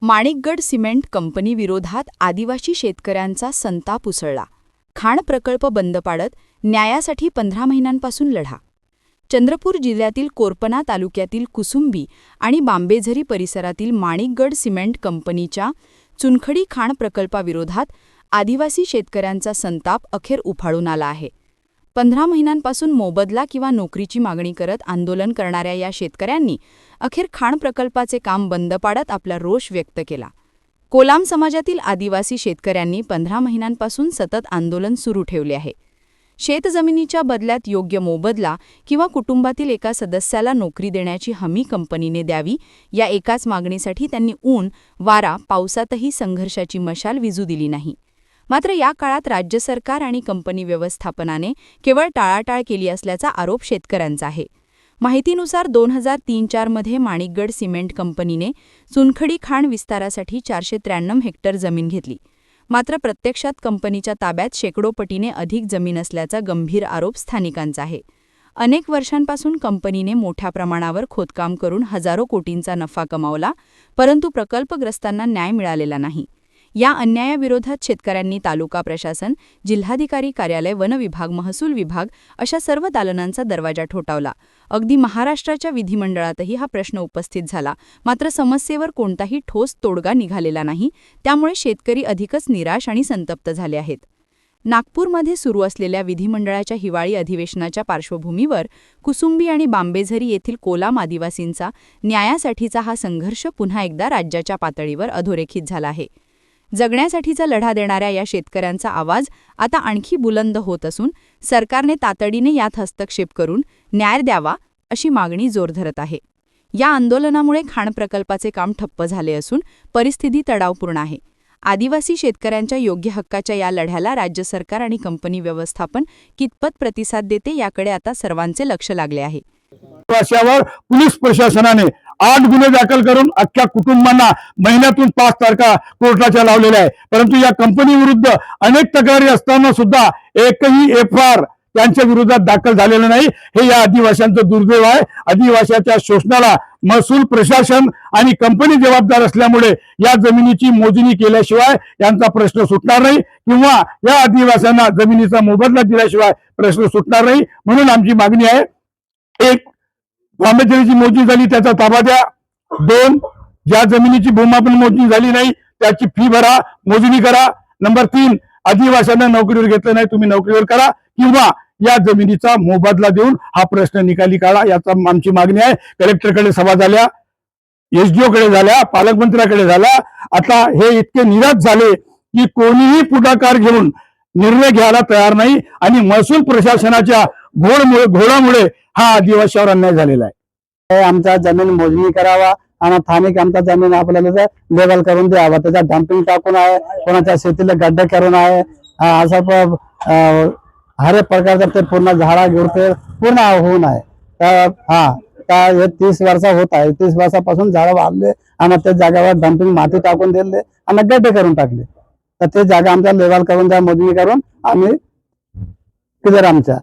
माणिकगड cement company विरोधात आदिवासी शेतकऱ्यांचा संताप उसळला. खाण प्रकल्प बंद पाडत न्यायासाठी 15 महिन्यांपासून लढा. चंद्रपूर जिल्ह्यातील कोरपना तालुक्यातील कुसुंबी आणि बांबेझरी परिसरातील माणिकगड सिमेंट कंपनीच्या चुनखडी खाण प्रकल्पाविरोधात आदिवासी शेतकऱ्यांचा संताप अखेर उफाळून आला आहे. 15 महिन्यांपासून मोबदला किंवा नोकरीची मागणी करत आंदोलन करणाऱ्या या शेतकऱ्यांनी अखेर खाण प्रकल्पाचे काम बंद पाडत आपला रोष व्यक्त केला. कोलाम समाजातील आदिवासी शेतकऱ्यांनी 15 महिन्यांपासून सतत आंदोलन सुरू ठेवले आहे. शेतजमिनीच्या बदल्यात योग्य मोबदला किंवा कुटुंबातील एका सदस्याला नोकरी देण्याची हमी कंपनीने द्यावी, या एकाच मागणीसाठी त्यांनी ऊन, वारा, पावसातही संघर्षाची मशाल विझू दिली नाही. मात्र या काळात राज्य सरकार आणि कंपनी व्यवस्थापनाने केवळ टाळाटाळ केली असल्याचा आरोप शेतकऱ्यांचा आहे. माहितीनुसार 2003-04 मध्ये माणिकगड सिमेंट कंपनीने चुनखडी खाण विस्तारासाठी 493 हेक्टर जमीन घेतली. मात्र प्रत्यक्षात कंपनीच्या ताब्यात शेकडोपटीने अधिक जमीन असल्याचा गंभीर आरोप स्थानिकांचा आहे. अनेक वर्षांपासून कंपनीने मोठ्या प्रमाणावर खोदकाम करून हजारो कोटींचा नफा कमावला, परंतु प्रकल्पग्रस्तांना न्याय मिळालेला नाही. या अन्यायाविरोधात शेतकऱ्यांनी तालुका प्रशासन, जिल्हाधिकारी कार्यालय, वन विभाग, महसूल विभाग अशा सर्व दालनांचा दरवाजा ठोठावला. अगदी महाराष्ट्राच्या विधिमंडळातही हा प्रश्न उपस्थित झाला, मात्र समस्येवर कोणताही ठोस तोडगा निघालेला नाही. त्यामुळे शेतकरी अधिकच निराश आणि संतप्त झाले आहेत. नागपूरमध्ये सुरू असलेल्या विधिमंडळाच्या हिवाळी अधिवेशनाच्या पार्श्वभूमीवर कुसुंबी आणि बांबेझरी येथील कोलाम आदिवासींचा न्यायासाठीचा हा संघर्ष पुन्हा एकदा राज्याच्या पातळीवर अधोरेखित झाला आहे. जगण्यासाठीचा लढा देणाऱ्या या शेतकऱ्यांचा आवाज आता आणखी बुलंद होत असून सरकारने तातडीने यात हस्तक्षेप करून न्याय द्यावा अशी मागणी जोर धरत आहे. या आंदोलनामुळे खाण प्रकल्पाचे काम ठप्प झाले असून परिस्थिती तणावपूर्ण आहे. आदिवासी शेतकऱ्यांच्या योग्य हक्काच्या या लढ्याला राज्य सरकार आणि कंपनी व्यवस्थापन कितपत प्रतिसाद देते याकडे आता सर्वांचे लक्ष लागले आहे. अशावर पोलीस प्रशासनाने 8 गुन्हे दाखल करून अख्ख्या कुटुंबांना महिन्यातून 5 तारखा कोर्टाच्या लावलेल्या आहे. परंतु या कंपनी विरुद्ध अनेक तक्रारी असताना सुद्धा एकही एफआर त्यांच्या विरोधात दाखल झालेलं नाही. हे या आदिवासींचं दुर्दैव आहे. आदिवासीच्या शोषणाला महसूल प्रशासन आणि कंपनी जबाबदार असल्यामुळे या जमिनीची मोजणी केल्याशिवाय यांचा प्रश्न सुटणार नाही किंवा या आदिवासींना जमिनीचा मोबदला दिल्याशिवाय प्रश्न सुटणार नाही. म्हणून आमची मागणी आहे, 1. बांबेझरीची मोजणी झाली त्याचा ताबा द्या. 2. ज्या जमिनीची भूमापन मोजणी झाली नाही त्याची फी भरा, मोजणी करा. नंबर 3. आदिवासींना नोकरीवर घेतलं नाही, तुम्ही नोकरीवर करा किंवा या जमिनीचा मोबदला देऊन हा प्रश्न निकाली काढा. याचा आमची मागणी आहे. कलेक्टरकडे सभा झाल्या, एसडीओ कडे झाल्या, पालकमंत्र्याकडे झाल्या. आता हे इतके निराश झाले की कोणीही पुढाकार घेऊन निर्णय घ्यायला तयार नाही आणि महसूल प्रशासनाच्या घोडामुळे हा आदिवासीवर अन्याय झालेला आहे. आमचा जमीन मोजणी करावा आणि स्थानिक आमचा जमीन आपल्याला लेवल करून द्यावा. त्याचा डम्पिंग टाकून आहे, कोणाच्या शेतीला गड्डे करून आहे, असं हर एक प्रकारचं ते पूर्ण झाडा गिरते पूर्ण होऊन आहे. तर हे 30 वर्ष होत आहे. 30 वर्षापासून झाडं वाढले आणि त्या जागेवर डम्पिंग माती टाकून दिले आणि गड्डे करून टाकले. तर ते जागा आमचा लेवल करून द्या, मोजणी करून आम्ही किती आमच्या